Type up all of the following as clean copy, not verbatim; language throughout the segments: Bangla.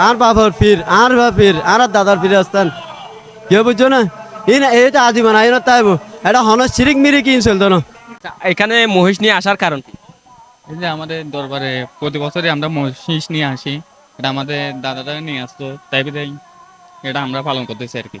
আর বাবার ফির আর বাপির আর দাদার ফিরে আসতেন কেউ বুঝছো না এটা আজীবন আইন তাইব এটা হন সিরিক মিরিক ইন চলতো না। এখানে মহিষ নিয়ে আসার কারণ কি? এই যে আমাদের দরবারে প্রতি বছরই আমরা মহিষ নিয়ে আসি, এটা আমাদের দাদারা নিয়ে আসতো, তাই বিধায় এটা আমরা পালন করতেছি আর কি।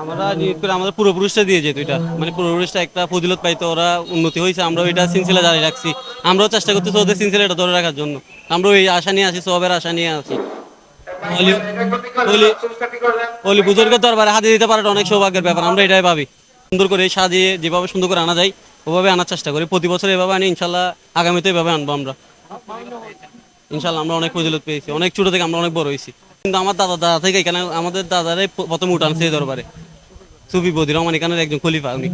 আমরা নিয়োগ করে আমাদের পূর্বপুরুষরা দিয়ে যেত এটা মানে পূর্বপুরুষরা একটা ফজিলত পাইতো, ওরা উন্নতি হয়েছে, আমরা ওইটা সিলসিলা জারি রাখছি। আমরাও চেষ্টা করতেছি ওদের সিলসিলাটা ধরে রাখার জন্য। আমরা ওই আশা নিয়ে আসি, সবের আশা নিয়ে আসি। অলি বুজুর্গের দরবারে হাতে দিতে পারাটা অনেক সৌভাগ্যের ব্যাপার, আমরা এটাই ভাবি। সুন্দর করে সাজিয়ে যেভাবে সুন্দর করে আনা যায় ওভাবে আনার চেষ্টা করি। প্রতি বছর এভাবে আনি, ইনশাল্লাহ আগামীতে এভাবে আনবো আমরা। ইনশাল্লাহ আমরা অনেক ফজিলত পেয়েছি, অনেক ছোট থেকে আমরা অনেক বড় হয়েছি। কিন্তু আমার দাদা থেকে এখানে আমাদের দাদারাই প্রথম উঠানছে এই দরবারে। সুফি বদির রহমান এখানের একজন খলিফা উনি।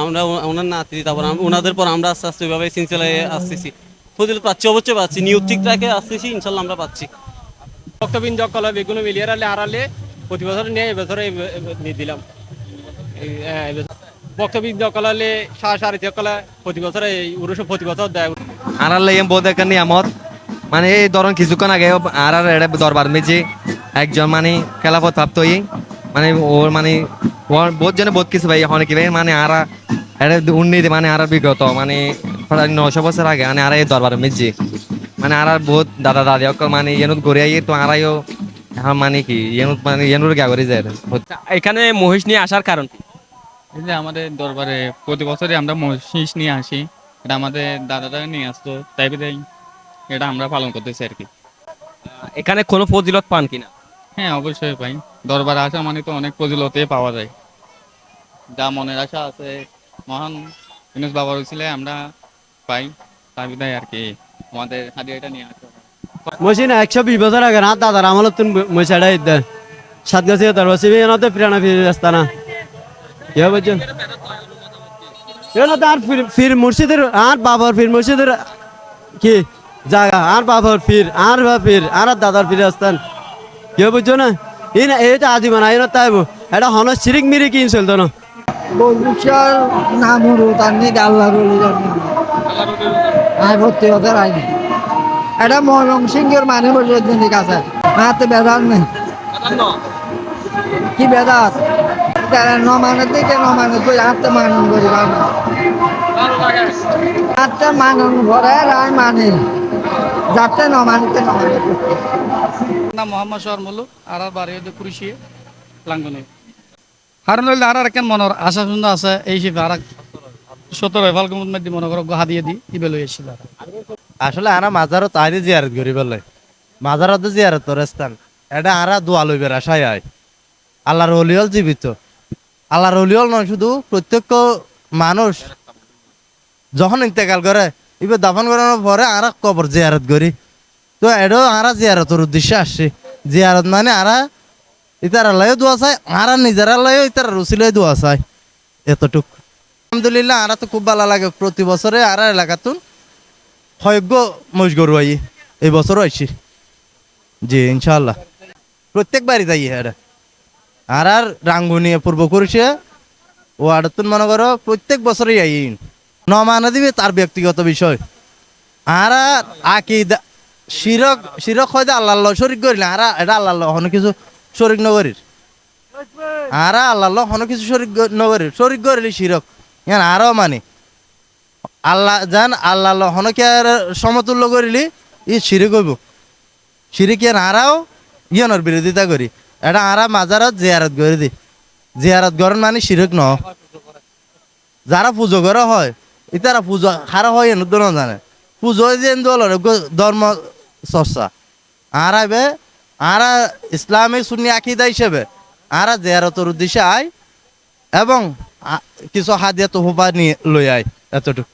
আমরা ওনার নাতি, তারপর ওনাদের পর আমরা আস্তে আস্তে ওইভাবে সিলসিলায় আসতেছি। ফজিলত পাচ্ছি, অবশ্যই পাচ্ছি, নিয়ত ঠিক রাখে আসতেছি, ইনশাল্লাহ আমরা পাচ্ছি। ভক্তবিন জকলা বেগুন মিলিয়ে আড়ালে প্রতি বছর নিয়ে এবছর দিলাম। ভক্তবিন জকলালে সাড়ে জকলা প্রতি বছর এই উরুষ প্রতি বছর দেয়। আনার লাগে বোধ একটা নিয়ামত মানে এই ধরুন কিছুক্ষণ আগে আর এটা দরবার মেঝে একজন মানে খেলাফত প্রাপ্ত মানে ওর মানে বোধ জনে বোধ কিছু ভাই এখন কি ভাই মানে আরা এটা উন্নতি মানে আর বিগত মানে প্রায় 900 বছর আগে মানে আর এই দরবার মেঝে মানে আর বহুত দাদা দাদি মানে ইয়েনুত ঘুরে আই তো আরাইও এখন মানে কি ইয়েনুত মানে ইয়েনুর গা করে যায়। এখানে মহিষ নিয়ে আসার কারণ কি? এই যে আমাদের দরবারে প্রতি বছরই আমরা মহিষ নিয়ে আসি, এটা আমাদের দাদারা নিয়ে আসতো, তাই বিধায় এটা আমরা পালন করতেছি আর কি। এখানে কোনো ফজিলত পান কিনা? হ্যাঁ অবশ্যই পাই, দরবারে আসা মানে তো অনেক ফজিলতে পাওয়া যায়। যা মনের আশা আছে মহান ইউনুস বাবার উসিলে আমরা পাই, তাই বিধায় আর কি আমাদের হাদিয়াটা নিয়ে আসতে হবে। মসিনা 120 বছর আগে না দাদার আমলত তুমি মশাড়াই দেয় সাত গাছে দরবার সিবি এনাতে প্রাণা ফিরে রাস্তা না কে বুঝছেন এনা তার ফির মুর্শিদের আর বাবার ফির মুর্শিদের কি জায়গা আর বাবার ফির আর বাপির আর দাদার ফিরে আসতেন কে বুঝছো না এটা আজীবন আইন তাইব এটা হন সিরিক মিরিক ইন চলতো না। বলবুসার নাম হলো তার নিয়ে আল্লাহর আয় ভর্তি হতে আইনি এটা ময়মং সিংহের মানে বলে দিন কাছে হাতে বেদাত নেই কি বেদাত তারা নমানের দিকে নমানের বই হাতে মানন করি হাতে মানন ভরে রায় মানে যাতে নমানিতে নমানে নাম মোহাম্মদ শহর মল্লু আর বাড়ি কুরিশিয়ে লাঙ্গনে হারুন আর কেন মনের আশা সুন্দর আছে এই শিফে আর 17 ফাল্গুনের মধ্যে মনে করো গুহা দিয়ে দিই ইবে লই এসেছিল। আসলে আরা মাজারত আইনি জিয়ারত করি বলে মাজারত জিয়ারত স্থান এটা আরা দোয়া লইবের আশায় আয় আল্লাহর ওলিয়ল জীবিত আল্লাহর ওলিয়ল নয় শুধু প্রত্যেক মানুষ যখন ইন্তেকাল করে এবার দাফন করানোর পরে আরা কবর জিয়ারত করি তো এটাও আরা জিয়ারতের উদ্দেশ্যে আসছে জিয়ারত মানে আরা ইতার আল্লাহও দোয়া চায় আরা নিজের আল্লাহও ইতার রসিলেও দোয়া চায় এতটুক। আলহামদুলিল্লাহ আরা তো খুব ভালো লাগে প্রতি বছরে আরা এলাকাতুন হয়জ্ঞ মহিষ গরু আই এই বছরও আইসি জি ইনশাআল্লাহ প্রত্যেকবারই যাই এটা আর রাঙ্গুনি পূর্ব করেছে ও আড়তুন মনে করো প্রত্যেক বছরই আই নমানা দিবে তার ব্যক্তিগত বিষয় আর আকিদা শিরক শিরক হয়তো আল্লাহ শরিক করিলে আর এটা আল্লাহ হন কিছু শরিক নগরীর আর আল্লাহ হন কিছু শরিক নগরীর শরিক করিলে শিরক ইয়ান আরও মানে আল্লাহ জান আল্লাহ হনকে আর সমতুল্য করিলি ই শিরিক হইব শিরিক ইয়ান আরাও ইয়ানোর বিরোধিতা করি এটা আরা মাজারত জিয়ারত করে দি জিয়ারত করেন মানে শিরিক ন যারা পুজো করা হয় ইতারা পুজো হারা হয় এন দোনো জানে পুজো দিন দল ধর্ম চর্চা আরা বে আরা ইসলামিক সুন্নি আকিদা হিসেবে আরা জিয়ারতের উদ্দেশ্যে আয় এবং কিছু হাদিয়া তোহফা নিয়ে লই আয় এতটুকু।